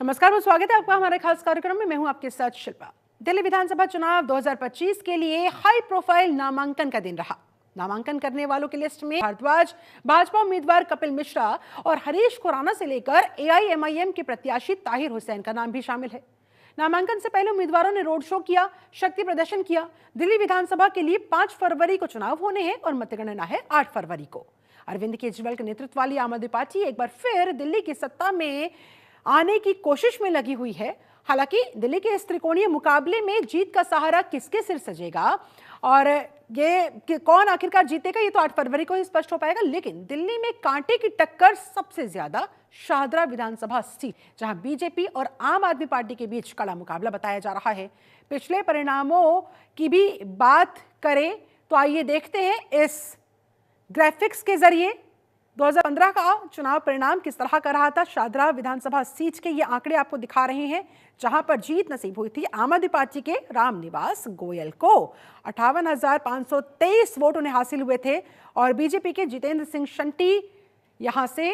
नमस्कार, बहुत स्वागत है आपका हमारे खास कार्यक्रम में। मैं हूं आपके साथ शिल्पा। दिल्ली विधानसभा चुनाव 2025 के लिए हाई प्रोफाइल नामांकन का दिन रहा। नामांकन करने वालों की लिस्ट में भारद्वाज, भाजपा उम्मीदवार कपिल मिश्रा और हरीश खुराना से लेकर AIMIM के प्रत्याशी ताहिर हुसैन का नाम भी शामिल है। नामांकन से पहले उम्मीदवारों ने रोड शो किया, शक्ति प्रदर्शन किया। दिल्ली विधानसभा के लिए 5 फरवरी को चुनाव होने हैं और मतगणना है 8 फरवरी को। अरविंद केजरीवाल के नेतृत्व वाली आम आदमी पार्टी एक बार फिर दिल्ली की सत्ता में आने की कोशिश में लगी हुई है। हालांकि दिल्ली के इस त्रिकोणीय मुकाबले में जीत का सहारा किसके सिर सजेगा और ये कौन आखिरकार जीतेगा, ये तो 8 फरवरी को ही स्पष्ट हो पाएगा। लेकिन दिल्ली में कांटे की टक्कर सबसे ज्यादा शाहदरा विधानसभा सीट, जहां बीजेपी और आम आदमी पार्टी के बीच कड़ा मुकाबला बताया जा रहा है। पिछले परिणामों की भी बात करें तो आइए देखते हैं इस ग्राफिक्स के जरिए 2015 का चुनाव परिणाम किस तरह का रहा था। शाहदरा विधानसभा सीट के ये आंकड़े आपको दिखा रहे हैं, जहां पर जीत नसीब हुई थी आम आदमी पार्टी के रामनिवास गोयल को। 58,523 वोट उन्हें हासिल हुए थे और बीजेपी के जितेंद्र सिंह शंटी यहां से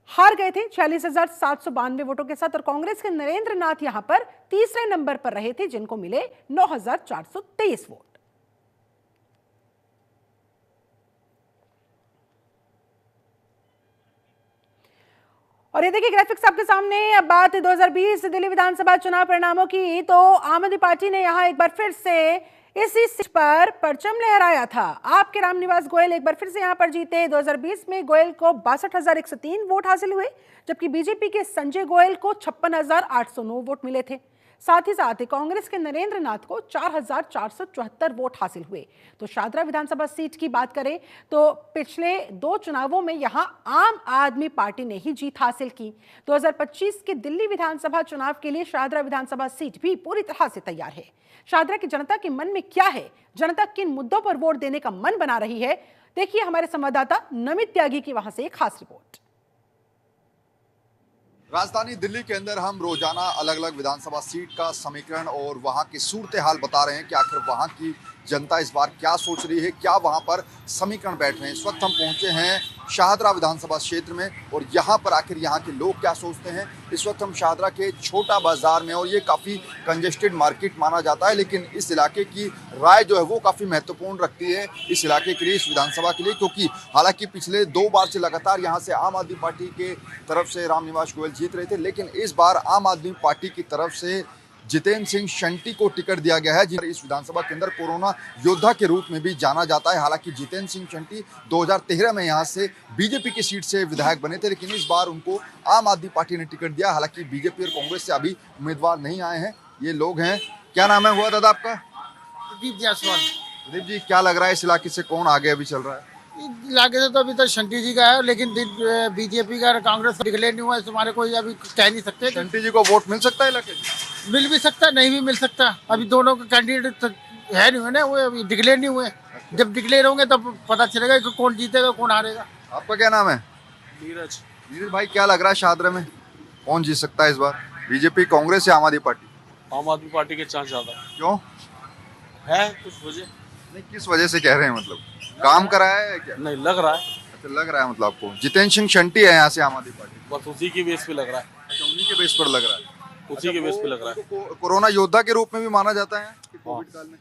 हार गए थे 46,792 वोटों के साथ। और कांग्रेस के नरेंद्र नाथ यहां पर तीसरे नंबर पर रहे थे, जिनको मिले 9,423 वोट। और ये देखिए ग्राफिक्स आपके सामने। अब बात 2020 दिल्ली विधानसभा चुनाव परिणामों की, तो आम आदमी पार्टी ने यहां एक बार फिर से इसी सीट पर परचम लहराया था। आपके रामनिवास गोयल एक बार फिर से यहां पर जीते। 2020 में गोयल को 62,103 वोट हासिल हुए, जबकि बीजेपी के संजय गोयल को 56,809 वोट मिले थे। साथ ही साथ कांग्रेस के नरेंद्र नाथ को 4,474 वोट हासिल हुए। तो शाहदरा विधानसभा सीट की बात करें तो पिछले 2 चुनावों में यहां आम आदमी पार्टी ने ही जीत हासिल की। 2025 के दिल्ली विधानसभा चुनाव के लिए शाहदरा विधानसभा सीट भी पूरी तरह से तैयार है। शाहदरा की जनता के मन में क्या है, जनता किन मुद्दों पर वोट देने का मन बना रही है, देखिए हमारे संवाददाता नमित त्यागी की वहां से एक खास रिपोर्ट। राजधानी दिल्ली के अंदर हम रोजाना अलग अलग विधानसभा सीट का समीकरण और वहां की सूरत हाल बता रहे हैं कि आखिर वहां की जनता इस बार क्या सोच रही है, क्या वहां पर समीकरण बैठ रहे हैं। इस वक्त हम पहुंचे हैं शाहदरा विधानसभा क्षेत्र में और यहां पर आखिर यहां के लोग क्या सोचते हैं। इस वक्त हम शाहदरा के छोटा बाजार में और ये काफ़ी कंजेस्टेड मार्केट माना जाता है, लेकिन इस इलाके की राय जो है वो काफ़ी महत्वपूर्ण रखती है इस इलाके के लिए, इस विधानसभा के लिए। क्योंकि हालांकि पिछले 2 बार से लगातार यहाँ से आम आदमी पार्टी के तरफ से रामनिवास गोयल जीत रहे थे, लेकिन इस बार आम आदमी पार्टी की तरफ से जितेंद्र सिंह शंटी को टिकट दिया गया है, जिन्हें इस विधानसभा के अंदर कोरोना योद्धा के रूप में भी जाना जाता है। हालांकि जितेंद्र सिंह शंटी 2013 में यहां से बीजेपी की सीट से विधायक बने थे, लेकिन इस बार उनको आम आदमी पार्टी ने टिकट दिया। हालांकि बीजेपी और कांग्रेस से अभी उम्मीदवार नहीं आए हैं। ये लोग हैं, क्या नाम है हुआ दादा आपका? दीप जायसवाल। प्रदीप जी, क्या लग रहा है इस इलाके से कौन आगे अभी चल रहा है? इलाके से तो अभी तक शंटी जी का है, लेकिन बीजेपी का कांग्रेस का डिक्लेयर नहीं हुआ है, तुम्हारे कोई अभी कह नहीं सकते। शंटी जी को वोट मिल सकता है इलाके? मिल भी सकता, नहीं भी मिल सकता। अभी दोनों के कैंडिडेट है नहीं हुए ना, वो अभी डिक्लेयर नहीं हुए। जब डिक्लेयर होंगे तब पता चलेगा कि कौन जीतेगा कौन हारेगा। आपका क्या नाम है? नीरज। नीरज भाई, क्या लग रहा है शाहदरा में कौन जीत सकता है इस बार, बीजेपी, कांग्रेस या आम आदमी पार्टी? आम आदमी पार्टी के चांस ज्यादा क्यों है, कुछ वजह नहीं, किस वजह से कह रहे हैं? मतलब काम करा है क्या? नहीं लग रहा है, अच्छा, लग रहा है मतलब आपको। जितेंद्र सिंह शंटी है यहाँ से आम आदमी पार्टी, बस उसी की बेस पे लग रहा है, अच्छा उन्हीं के बेस पर लग रहा है। उसी के बेस पे लग रहा है। कोरोना योद्धा के रूप में भी माना जाता है कि कोविड काल में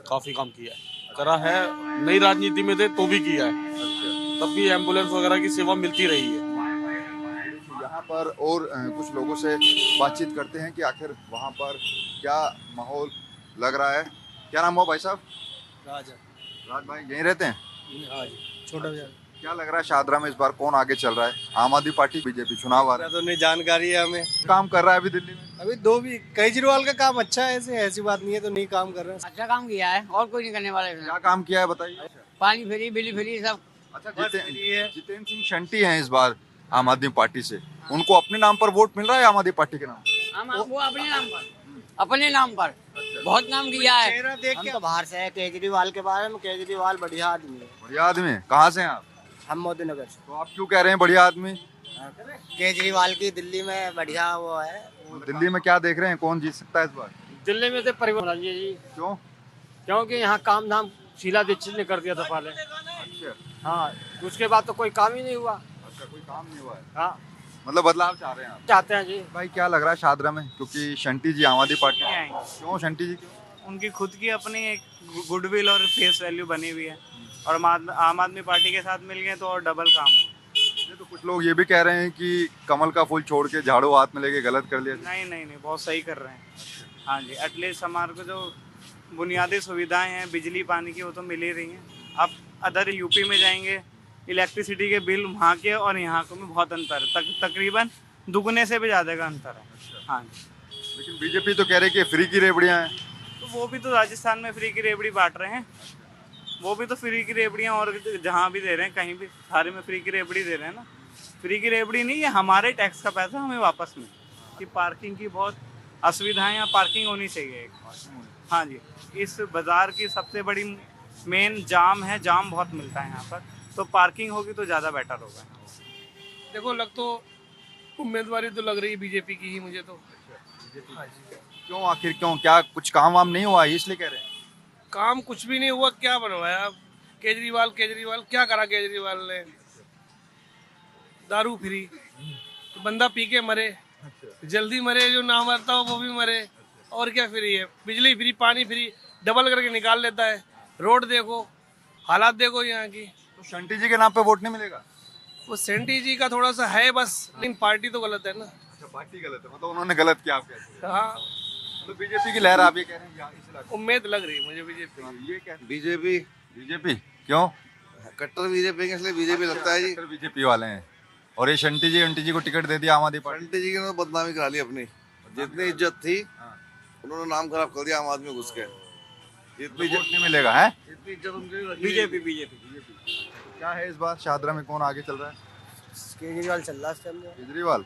काफी काम किया है, करा है। नई राजनीति में थे तो भी किया है, तब भी एम्बुलेंस वगैरह की सेवा मिलती रही है। यहाँ पर और कुछ लोगों से बातचीत करते हैं कि आखिर वहाँ पर क्या माहौल लग रहा है। क्या नाम हुआ भाई साहब? राज भाई, यहीं रहते हैं? छोटा क्या लग रहा है शाहदरा में इस बार कौन आगे चल रहा है, आम आदमी पार्टी, बीजेपी? चुनाव आ रहा है तो नहीं जानकारी है हमें। काम कर रहा है अभी दिल्ली में? अभी 2 भी केजरीवाल का काम अच्छा है, ऐसी बात नहीं है तो नहीं काम कर रहे हैं। अच्छा काम किया है और कोई नहीं करने वाले। क्या काम किया है बताइए। पानी फ्री, बिजली फ्री, सब। अच्छा, जितेंद्र सिंह शंटी हैं इस बार आम आदमी पार्टी से, उनको अपने नाम पर वोट मिल रहा है आम आदमी पार्टी के नाम? वो अपने नाम पर बहुत नाम किया है। हम तो बाहर से है, केजरीवाल के बारे में। केजरीवाल बढ़िया आदमी है। बढ़िया आदमी है? कहाँ से हैं आप? हम मोदी नगर से। तो आप क्यों कह रहे हैं बढ़िया आदमी? केजरीवाल की दिल्ली में बढ़िया वो है। दिल्ली में क्या देख रहे हैं, कौन जीत सकता है इस बार? दिल्ली में तो परिवर्तन चाहिए जी। क्यों? क्योंकि यहाँ काम धाम शीला दीक्षित ने कर दिया था पहले। अच्छा, हाँ, उसके बाद तो कोई काम ही नहीं हुआ। अच्छा, कोई काम नहीं हुआ है। हाँ, मतलब बदलाव चाह रहे हैं आप। चाहते हैं जी। भाई क्या लग रहा है शाहदरा में, क्योंकि शंटी जी आम आदमी पार्टी, नहीं आएंगे। क्यों शंटी जी क्यों? उनकी खुद की अपनी एक गुडविल और फेस वैल्यू बनी हुई है, और आम आदमी पार्टी के साथ मिल गए तो और डबल काम हो। ये तो कुछ लोग ये भी कह रहे हैं कि कमल का फूल छोड़ के झाड़ू हाथ में लेके गलत कर लिया। नहीं नहीं नहीं, बहुत सही कर रहे हैं। हाँ जी, एटलीस्ट हमारे को जो बुनियादी सुविधाएं हैं बिजली पानी की वो तो मिल ही रही हैं। आप अदर यूपी में जाएंगे, इलेक्ट्रिसिटी के बिल वहाँ के और यहाँ के में बहुत अंतर है, तकरीबन दुगने से भी ज़्यादा का अंतर है। हाँ जी, लेकिन बीजेपी तो कह रही है कि फ्री की रेवड़ियाँ हैं। तो वो भी तो राजस्थान में फ्री की रेवड़ी बांट रहे हैं, वो भी तो फ्री की रेवड़ियाँ और जहाँ भी दे रहे हैं, कहीं भी सारे में फ्री की रेवड़ी दे रहे हैं ना। फ्री की रेवड़ी नहीं, ये हमारे टैक्स का पैसा हमें वापस मिले। कि पार्किंग की बहुत असुविधाएं, यहाँ पार्किंग होनी चाहिए एक। हाँ जी, इस बाज़ार की सबसे बड़ी मेन जाम है, जाम बहुत मिलता है यहाँ पर, तो पार्किंग होगी तो ज़्यादा बेटर होगा। देखो लग तो उम्मीदवारी तो लग रही है बीजेपी की ही मुझे तो। क्यों, आखिर क्यों, क्या कुछ काम वाम नहीं हुआ है इसलिए कह रहे हैं? काम कुछ भी नहीं हुआ, क्या बनवाया केजरीवाल क्या करा केजरीवाल ने? दारू फ्री, तो बंदा पी के मरे, जल्दी मरे, जो ना मरता हो वो भी मरे। और क्या फ्री है? बिजली फ्री, पानी फ्री, डबल करके निकाल लेता है। रोड देखो, हालात देखो यहाँ की। तो शंटी जी के नाम पे वोट नहीं मिलेगा? वो सेंटी जी का थोड़ा सा है बस, लेकिन पार्टी तो गलत है ना। अच्छा, पार्टी गलत है, मतलब उन्होंने गलत किया आप कहते हैं। हाँ, तो बीजेपी की लहर आप ये कह रहे हैं यहाँ इस इलाके उम्मीद लग रही है मुझे बीजेपी। में। ये क्या बीजेपी बीजेपी क्यों? कट्टर बीजेपी के, इसलिए बीजेपी लगता है जी। बीजेपी वाले हैं, और ये शंटी जी को टिकट दे दिया आम आदमी पार्टी। शंटी जी की उन्होंने बदनामी करा ली अपनी, जितनी इज्जत थी उन्होंने नाम खराब कर दिया आम आदमी घुस के। इतनी वोट नहीं मिलेगा है? इतनी इज्जत उनकी बीजेपी। क्या है इस बार शाहदरा में, कौन आगे चल रहा है? केजरीवाल चल रहा है इस टाइम में। केजरीवाल।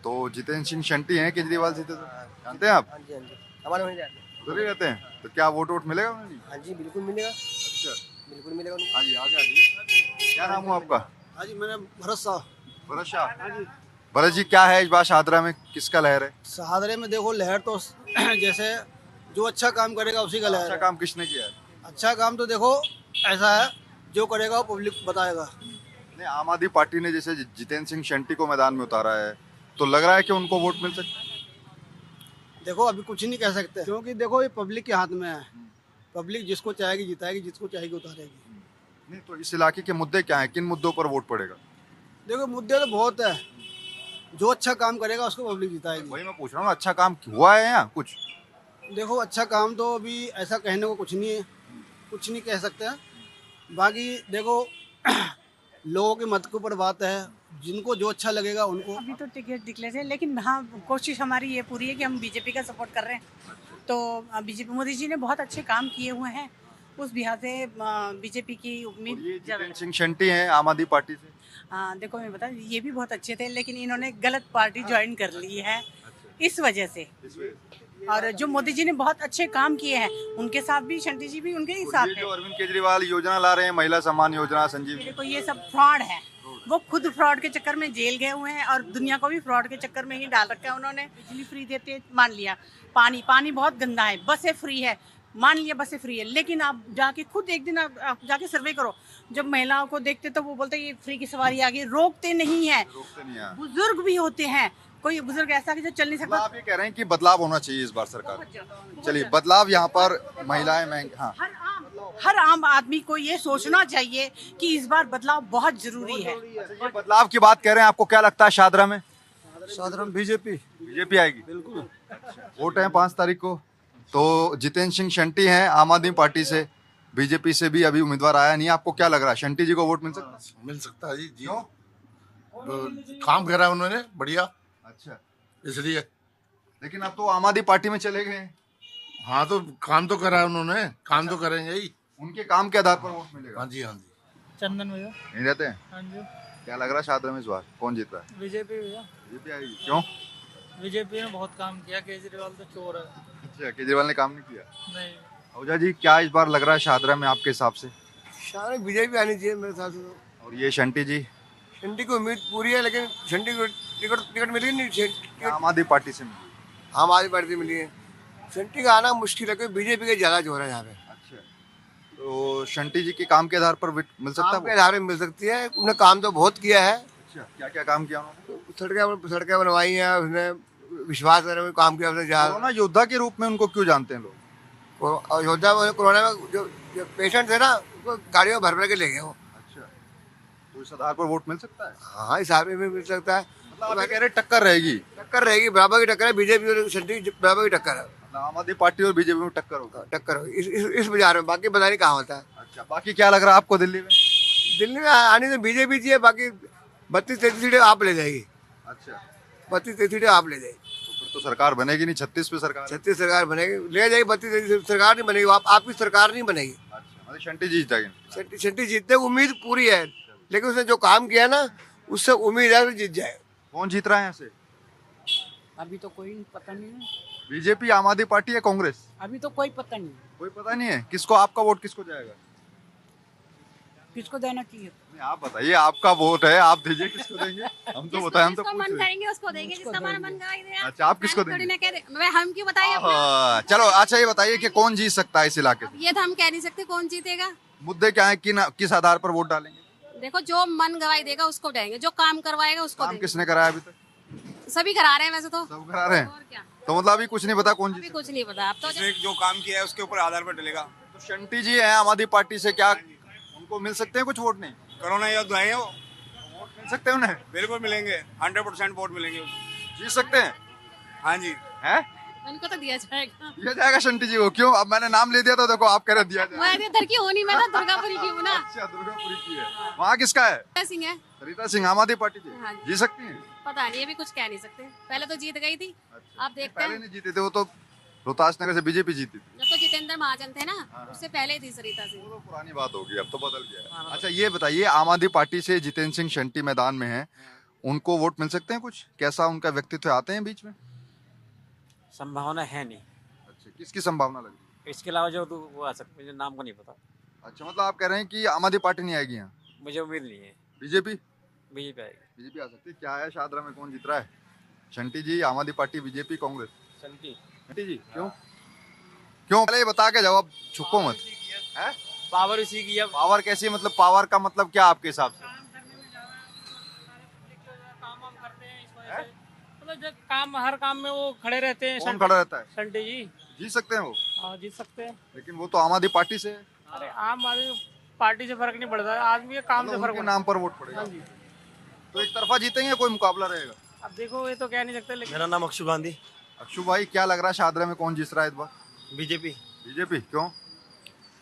तो जितेंद्र सिंह शंटी हैं केजरीवाल जीते तो, जानते हैं आप? हाँ जी, हाँ जी, हमारे वहीं जाते हैं। उधर ही रहते हैं, तो क्या वोट मिलेगा उन्हें? हाँ जी, बिल्कुल मिलेगा, अच्छा, बिल्कुल मिलेगा उनको। हाँ जी, आगे आगे। क्या नाम हुआ आपका? हाँ जी, मैंने भरत शाह। भरत शाह। भरत जी, क्या है इस बार शाहदरा में, किसका लहर है? सहादरे में देखो लहर तो जैसे जो अच्छा काम करेगा उसी का लहर अच्छा है। काम किसने किया है? अच्छा काम तो देखो ऐसा है, जो करेगा वो पब्लिक बताएगा। नहीं, आम आदमी पार्टी ने जैसे जितेंद्र सिंह शंटी को मैदान में उतारा है, तो लग रहा है कि उनको वोट मिल सकता है? देखो अभी कुछ नहीं कह सकते, क्योंकि देखो ये पब्लिक के हाथ में है। पब्लिक जिसको चाहेगी जिताएगी, जिसको चाहेगी उतारेगी। नहीं, तो इस इलाके के मुद्दे क्या हैं, किन मुद्दों पर वोट पड़ेगा? देखो मुद्दे तो बहुत है, जो अच्छा काम करेगा उसको पब्लिक जिताएगी। वही मैं पूछ रहा हूँ, अच्छा काम हुआ है यहाँ कुछ? देखो अच्छा काम तो अभी ऐसा कहने को कुछ नहीं है, कुछ नहीं कह सकते हैं। बाकी देखो लोगों के मत के ऊपर बात है, जिनको जो अच्छा लगेगा उनको। अभी तो टिकट डिक्लेयर है, लेकिन हाँ कोशिश हमारी ये पूरी है कि हम बीजेपी का सपोर्ट कर रहे हैं। तो बीजेपी, मोदी जी ने बहुत अच्छे काम किए हुए हैं, उस लिहाज से बीजेपी की उम्मीद ये ज़्यादा जितेंद्र सिंह शंटी हैं आम आदमी पार्टी से। हाँ देखो मैं बता, ये भी बहुत अच्छे थे, लेकिन इन्होंने गलत पार्टी ज्वाइन कर ली है इस वजह से। और जो मोदी जी ने बहुत अच्छे काम किए हैं, उनके साथ भी शंटी जी भी उनके ही साथ ये है। जो अरविंद केजरीवाल योजना ला रहे हैं, महिला सम्मान योजना, संजीव, देखो ये सब फ्रॉड है, वो खुद फ्रॉड के चक्कर में जेल गए हुए हैं और दुनिया को भी फ्रॉड के चक्कर में ही डाल रखा है उन्होंने। बिजली फ्री देते मान लिया, पानी बहुत गंदा है, बसें फ्री है मान लिया, बसें फ्री है, लेकिन आप जाके खुद एक दिन आप जाके सर्वे करो, जब महिलाओं को देखते तो वो बोलते ये फ्री की सवारी आ गई, रोकते नहीं है। बुजुर्ग भी होते हैं, कोई बुजुर्ग ऐसा कि जो चल नहीं सकता। आप ये कह रहे हैं कि बदलाव होना चाहिए इस बार सरकार। चलिए, बदलाव यहाँ पर महिलाएं महंगी, हाँ, हर आम आदमी को ये सोचना चाहिए कि इस बार बदलाव बहुत जरूरी है। ये बदलाव की बात कह रहे हैं, आपको क्या लगता है शाहदरा में? शाहदरा में बीजेपी आएगी बिल्कुल। वोट है 5 तारीख को, तो जितेंद्र सिंह शंटी हैं आम आदमी पार्टी से, बीजेपी से भी अभी उम्मीदवार आया नहीं, आपको क्या लग रहा है, शंटी जी को वोट मिल सकता है? मिल सकता है जी। क्यों? काम करा उन्होंने बढ़िया, अच्छा, इसलिए। लेकिन अब तो आम आदमी पार्टी में चले गए। हाँ, तो काम तो करा उन्होंने, काम तो करेंगे ही। उनके काम के आधार पर वोट मिलेगा। हाँ जी, हाँ जी। चंदन भैया। नहीं रहते हैं? हाँ जी, क्या लग रहा है शाहदरा में इस बार कौन जीत रहा है? बीजेपी भैया। बीजेपी आएगी। क्यों? बीजेपी ने बहुत काम किया, केजरीवाल तो चोर है। अच्छा, केजरीवाल ने काम नहीं किया। नहीं, ओझा जी, क्या इस बार लग रहा है शाहदरा में आपके हिसाब से? शाहदरा में बीजेपी आनी चाहिए मेरे हिसाब से। और ये शंटी जी? शंटी की उम्मीद पूरी है, लेकिन शंटी को टिकट मिली नहीं। आम आदमी पार्टी से मिली। आम आदमी पार्टी मिली है, शंटी का आना मुश्किल है, क्योंकि बीजेपी का ज्यादा जोर है यहाँ पे। अच्छा, तो शंटी जी के काम के आधार पर मिल सकता काम के है? आधार पर मिल सकती है, उन्होंने काम तो बहुत किया है, अच्छा, क्या क्या काम किया उन्होंने? सड़कें बनवाई हैं उसने, विश्वास करने में काम किया उसने। कोरोना योद्धा के रूप में उनको क्यों जानते हैं लोग? योद्धा कोरोना में जो पेशेंट थे ना उनको गाड़ियों में भर के ले गए वो। अच्छा, तो इस आधार पर वोट मिल सकता है? हाँ, इस हिसाब में मिल सकता है। मतलब आप कह रहे टक्कर रहेगी? टक्कर रहेगी, बराबर की टक्कर है। बीजेपी और शंटी बराबर की टक्कर है। आम आदमी पार्टी और बीजेपी में टक्कर होगा? टक्कर होगी इस बाजार में, बाकी पता नहीं कहाँ होता है। अच्छा, बाकी क्या लग रहा है आपको दिल्ली में? दिल्ली में आने तो बीजेपी चाहिए, बाकी 32-33 सीटें आप ले जाएगी। अच्छा, 32-33 सीटें आप ले जाएगी। तो फिर तो सरकार बनेगी नहीं, 36 पे सरकार है। 36 सरकार बनेगी, ले जाएगी। 32-33 सरकार नहीं बनेगी, आपकी सरकार नहीं बनेगी। अच्छा, मतलब शंटी जीत जाएगी? शंटी जीतने की उम्मीद पूरी है, लेकिन उसने जो काम किया ना उससे उम्मीद है जीत जाए। कौन जीत रहा है यहाँ से? अभी तो कोई पता नहीं है। बीजेपी, आम आदमी पार्टी या कांग्रेस? अभी तो कोई पता नहीं कोई पता नहीं है। किसको, आपका वोट किसको जाएगा? किसको देना चाहिए। नहीं, आप बताइए, आपका वोट है, आप दीजिए, किसको देंगे? हम तो बताएं, हम तो पूछ रहे हैं। करेंगे उसको देंगे, जिसका हमारा मन करेगा। अच्छा, आप किसको देंगे? हम क्यों बताएं अपना? हाँ, चलो अच्छा ये बताइए कि कौन जीत सकता है इस इलाके से? ये तो हम कह नहीं सकते कौन जीतेगा। मुद्दे क्या है, किस आधार पर वोट डालेंगे? देखो, जो मन गवाही देगा उसको देंगे, जो काम करवाएगा उसको काम देंगे। किसने कराया अभी तक? सभी करा रहे हैं वैसे तो। सब करा रहे हैं? और क्या, तो मतलब अभी कुछ नहीं पता कौन अभी जीत? कुछ नहीं पता। अब तो जो काम किया है उसके ऊपर आधार पर डलेगा। तो शंटी जी है आम आदमी पार्टी से, क्या उनको मिल सकते हैं कुछ वोट? नहीं, कोरोना योद्धा है वो, वोट मिल सकते हैं उन्हें? बिल्कुल मिलेंगे, 100% वोट मिलेंगे। जीत सकते हैं? हाँ जी। है, उनको तो दिया जाएगा। दिया जाएगा शंटी जी को? क्यों? अब मैंने नाम ले दिया तो देखो आप कह रहे दिया जाएगा। मैं इधर की हूँ नहीं, मैं ना दुर्गापुरी की हूँ ना। अच्छा, दुर्गापुरी की है। वहाँ किसका है? सिंह है। सरिता सिंह आम आदमी पार्टी से हाँ। जीत सकती हैं? पता नहीं, अभी कुछ कह नहीं सकते। पहले तो जीत गई थी, आप देखते पहले हैं। नहीं जीते थे, वो तो रोहतास नगर से बीजेपी जीती थी। जब तो जितेंद्र महाजन थे ना, उससे पहले थी सरिता सिंह। वो तो पुरानी बात होगी, अब तो बदल गया है। अच्छा ये बताइए, आम आदमी पार्टी से जितेंद्र सिंह शंटी मैदान में हैं, उनको वोट मिल सकते हैं कुछ? कैसा उनका व्यक्तित्व है, आते हैं बीच में? संभावना है नहीं। अच्छा, किसकी संभावना लग रही है? इसके अलावा जो वो आ सकते, मुझे नाम को नहीं पता। अच्छा, मतलब आप कह रहे हैं कि आम आदमी पार्टी नहीं आएगी यहाँ? मुझे उम्मीद नहीं है। बीजेपी? बीजेपी आएगी। बीजेपी आ सकती है। क्या है शाहदरा में, कौन जीत रहा है? शंटी जी, आम आदमी पार्टी, बीजेपी, कांग्रेस? शंटी। शंटी जी, क्यों? क्यों? पहले ये बता के जाओ, अब छुपो मत। है? पावर इसी की है। पावर कैसी है? मतलब पावर का मतलब क्या आपके हिसाब से? मतलब जब काम, हर काम में वो खड़े रहते हैं। कौन खड़ा रहता है? शंटी जी। जीत सकते हैं वो? हाँ, जीत सकते हैं। लेकिन वो तो आम आदमी पार्टी से है। अरे आम आदमी पार्टी से फर्क नहीं पड़ता, आदमी के काम से फर्क उनके नाम पर वोट पड़ेगा। तो एक तरफा जीतेंगे, कोई मुकाबला रहेगा? अब देखो, ये तो कह नहीं सकते, लेकिन मेरा नाम अक्षु गांधी। अक्षु भाई, क्या लग रहा है शाहदरा में कौन जीत रहा है इस बार? बीजेपी। बीजेपी? क्यों?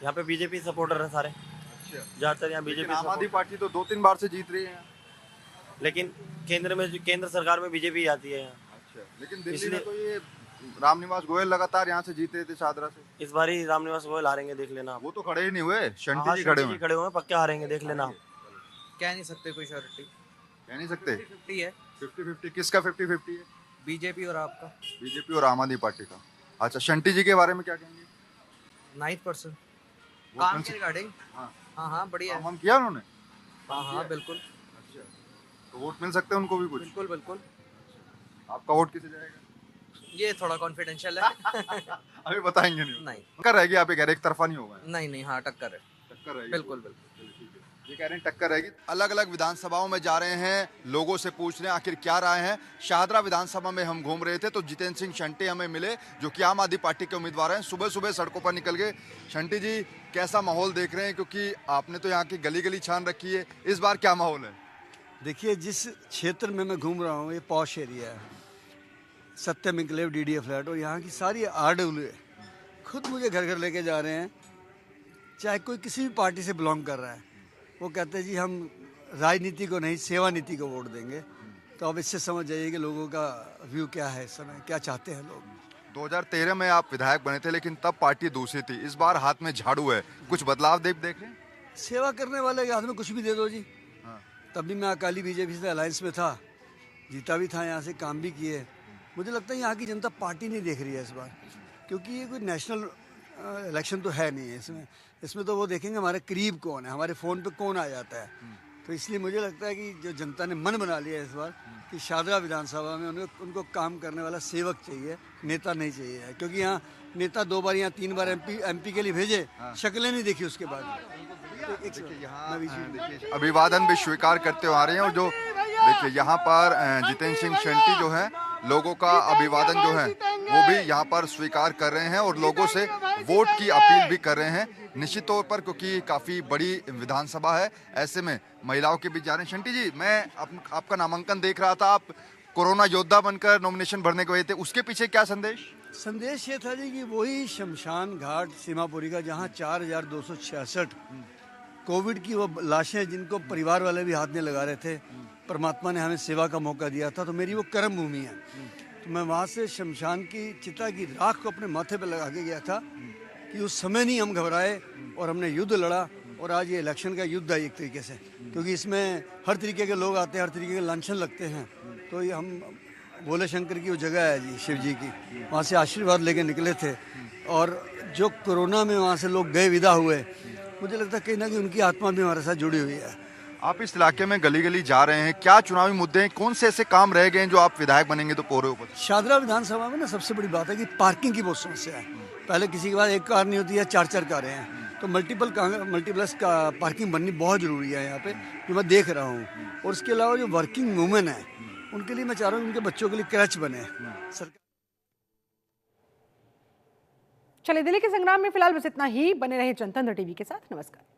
यहाँ पे बीजेपी सपोर्टर है सारे। अच्छा, ज्यादातर यहाँ लेकिन बीजेपी। आम आदमी पार्टी तो 2-3 बार से जीत रही है। लेकिन केंद्र सरकार में बीजेपी आती है यहाँ। अच्छा, लेकिन दिल्ली में तो ये रामनिवास गोयल लगातार यहाँ से जीत रहे थे शाहदरा से। इस बार ही रामनिवास गोयल हारेंगे, देख लेना। वो तो खड़े ही नहीं हुए, शंटी जी खड़े हुए, पक्के हारेंगे, देख लेना। कह नहीं सकते कोई श्योरिटी। कह नहीं सकते? 50-50 है। 50-50 किसका 50-50 है? बीजेपी और आपका। बीजेपी और आम आदमी पार्टी का। अच्छा, शंटी जी के बारे में क्या कहेंगे? 9% काम के रिगार्डिंग। हाँ बढ़िया। काम किया उन्होंने? हाँ बिल्कुल। अच्छा, तो वोट मिल सकते हैं उनको भी कुछ? बिल्कुल बिल्कुल। आपका वोट किसे जाएगा? ये थोड़ा कॉन्फिडेंशियल है। अभी बताएंगे नहीं। नहीं, टक्कर रहेगी, आप कह रहे एक तरफा नहीं होगा? नहीं हाँ टक्कर है। टक्कर रहेगी? बिल्कुल बिल्कुल। ये कह रहे हैं टक्कर रहेगी। अलग अलग विधानसभाओं में जा रहे हैं, लोगों से पूछ रहे हैं आखिर क्या राय है। शाहदरा विधानसभा में हम घूम रहे थे तो जितेंद्र सिंह शंटी हमें मिले, जो कि आम आदमी पार्टी के उम्मीदवार हैं। सुबह सुबह सड़कों पर निकल गए। शंटी जी, कैसा माहौल देख रहे हैं, क्योंकि आपने तो यहाँ की गली गली छान रखी है, इस बार क्या माहौल है? देखिए, जिस क्षेत्र में मैं घूम रहा हूँ ये पॉश एरिया है, सत्यम इंक्लेव DDA फ्लैट, और यहाँ की सारी RW है, खुद मुझे घर घर लेके जा रहे हैं। चाहे कोई किसी भी पार्टी से बिलोंग कर रहा है, वो कहते हैं जी हम राजनीति को नहीं सेवा नीति को वोट देंगे। तो अब इससे समझ जाइए कि लोगों का व्यू क्या है इस समय, क्या चाहते हैं लोग। 2013 में आप विधायक बने थे, लेकिन तब पार्टी दूसरी थी। इस बार हाथ में झाड़ू है, कुछ बदलाव देख रहे हैं? सेवा करने वाले के हाथ में कुछ भी दे दो जी। तब भी मैं अकाली बीजेपी से अलायंस में था, जीता भी था, यहाँ से काम भी किए। मुझे लगता है यहाँ की जनता पार्टी नहीं देख रही है इस बार, क्योंकि ये कोई नेशनल इलेक्शन तो है नहीं है। इसमें तो वो देखेंगे हमारे करीब कौन है, हमारे फ़ोन पे कौन आ जाता है। तो इसलिए मुझे लगता है कि जो जनता ने मन बना लिया है इस बार कि शाहदरा विधानसभा में उनको काम करने वाला सेवक चाहिए, नेता नहीं चाहिए। क्योंकि यहाँ नेता 2 बार या 3 बार MP के लिए भेजे, शक्लें नहीं देखी उसके बाद। अभिवादन भी स्वीकार करते हुए आ रहे हैं, और जो देखिए यहाँ पर जितेंद्र सिंह शंटी जो है लोगों का अभिवादन जो है वो भी यहाँ पर स्वीकार कर रहे हैं और लोगों से वोट की अपील भी कर रहे हैं निश्चित तौर पर, क्योंकि काफी बड़ी विधानसभा है, ऐसे में महिलाओं के बीच जा रहे हैं। शंटी जी, मैं आपका नामांकन देख रहा था, आप कोरोना योद्धा बनकर नॉमिनेशन भरने गए थे, उसके पीछे क्या संदेश? संदेश ये था जी कि वही शमशान घाट सीमापुरी का जहाँ 4266 कोविड की वो लाशें जिनको परिवार वाले भी हाथ में लगा रहे थे, परमात्मा ने हमें सेवा का मौका दिया था, तो मेरी वो कर्म भूमि है। तो मैं वहाँ से शमशान की चिता की राख को अपने माथे पे लगा के गया था कि उस समय नहीं हम घबराए और हमने युद्ध लड़ा। और आज ये इलेक्शन का युद्ध है एक तरीके से, क्योंकि इसमें हर तरीके के लोग आते हैं, हर तरीके के लांछन लगते हैं। तो ये हम भोले शंकर की वो जगह है जी, शिव जी की, वहाँ से आशीर्वाद लेके निकले थे। और जो कोरोना में वहाँ से लोग गए विदा हुए, मुझे लगता है कहीं ना कहीं उनकी आत्मा भी हमारे साथ जुड़ी हुई है। आप इस इलाके में गली गली जा रहे हैं, क्या चुनावी मुद्दे हैं, कौन से ऐसे काम रह गए हैं जो आप विधायक बनेंगे तो पूरे ऊपर? शादरा विधानसभा में ना सबसे बड़ी बात है कि पार्किंग की बहुत समस्या है। पहले किसी के पास एक कार नहीं होती है, 4 कारें हैं, तो मल्टीप्लेक्स का पार्किंग बननी बहुत ज़रूरी है यहाँ पे, जो मैं देख रहा हूँ। और उसके अलावा जो वर्किंग वूमेन है उनके लिए मैं चाह रहा हूँ उनके बच्चों के लिए क्रच बने। चलिए, दिल्ली के संग्राम में फिलहाल बस इतना ही। बने रहे जनतंत्र टीवी के साथ। नमस्कार।